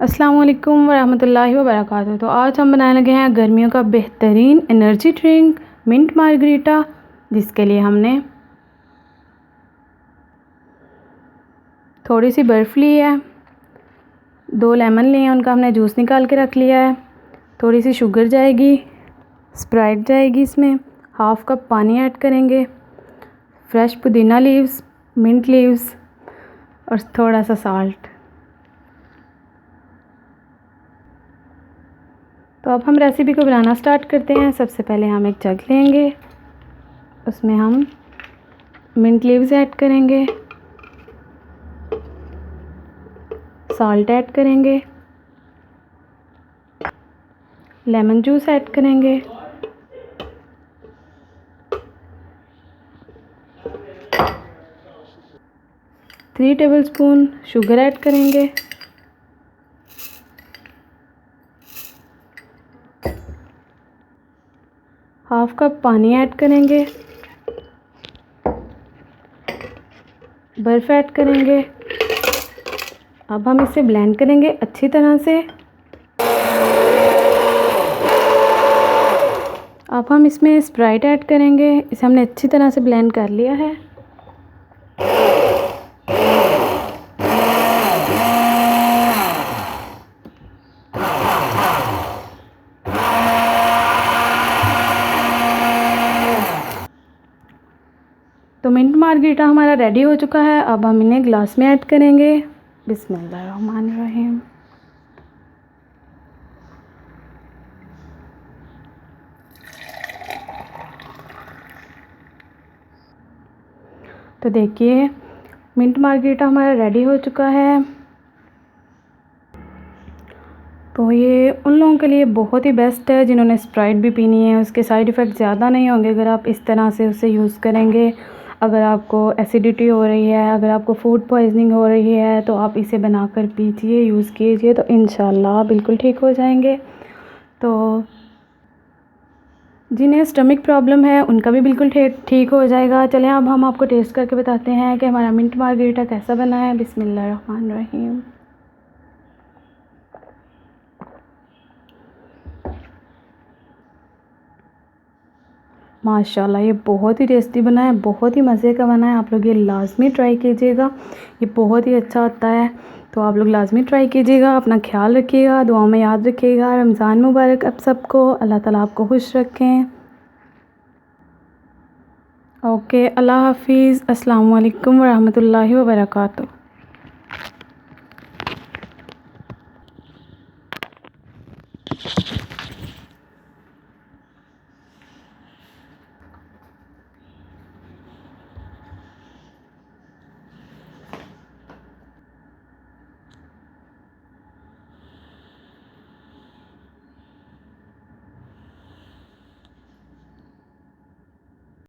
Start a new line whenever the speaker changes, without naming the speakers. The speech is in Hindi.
अस्सलाम वालेकुम वरहमतुल्लाहि वबरकातुहू। तो आज हम बनाने लगे हैं गर्मियों का बेहतरीन एनर्जी ड्रिंक मिंट मार्गरीटा, जिसके लिए हमने थोड़ी सी बर्फ़ ली है, 2 लेमन लिए हैं, उनका हमने जूस निकाल के रख लिया है। थोड़ी सी शुगर जाएगी, स्प्राइट जाएगी, इसमें हाफ़ कप पानी ऐड करेंगे, फ्रेश पुदीना लीव्स, मिंट लीव्स और थोड़ा सा साल्ट। तो अब हम रेसिपी को बनाना स्टार्ट करते हैं। सबसे पहले हम एक जग लेंगे, उसमें हम मिंट लीव्स ऐड करेंगे, साल्ट ऐड करेंगे, लेमन जूस ऐड करेंगे, थ्री टेबलस्पून शुगर ऐड करेंगे, हाफ़ कप पानी ऐड करेंगे, बर्फ़ ऐड करेंगे। अब हम इसे ब्लेंड करेंगे अच्छी तरह से। अब हम इसमें स्प्राइट ऐड करेंगे, इसे हमने अच्छी तरह से ब्लेंड कर लिया है। तो मिंट मार्गरीटा हमारा रेडी हो चुका है। अब हम इन्हें ग्लास में ऐड करेंगे। बिस्मिल्लाहिर्रहमानिर्रहीम। तो देखिए मिंट मार्गरीटा हमारा रेडी हो चुका है। तो ये उन लोगों के लिए बहुत ही बेस्ट है जिन्होंने स्प्राइट भी पीनी है। उसके साइड इफ़ेक्ट ज़्यादा नहीं होंगे अगर आप इस तरह से उसे यूज़ करेंगे। अगर आपको एसिडिटी हो रही है, अगर आपको फूड पॉइजनिंग हो रही है, तो आप इसे बनाकर पीजिए, यूज़ कीजिए, तो इंशाल्लाह बिल्कुल ठीक हो जाएंगे। तो जिन्हें स्टमक प्रॉब्लम है उनका भी बिल्कुल ठीक हो जाएगा। चलें अब हम आपको टेस्ट करके बताते हैं कि हमारा मिंट मार्गरीटा कैसा बना है। बिस्मिल्लाहिर्रहमानिर्रहीम। माशाल्लाह ये बहुत ही टेस्टी बना है, बहुत ही मज़े का बना है। आप लोग ये लाज़मी ट्राई कीजिएगा, ये बहुत ही अच्छा होता है। तो आप लोग लाज़मी ट्राई कीजिएगा। अपना ख्याल रखिएगा, दुआओं में याद रखिएगा। रमज़ान मुबारक आप सबको। अल्लाह ताला आपको खुश रखें। ओके, अल्लाह हाफ़िज़। अस्सलाम वालेकुम वरहमतुल्लाहि वबरकातुहू।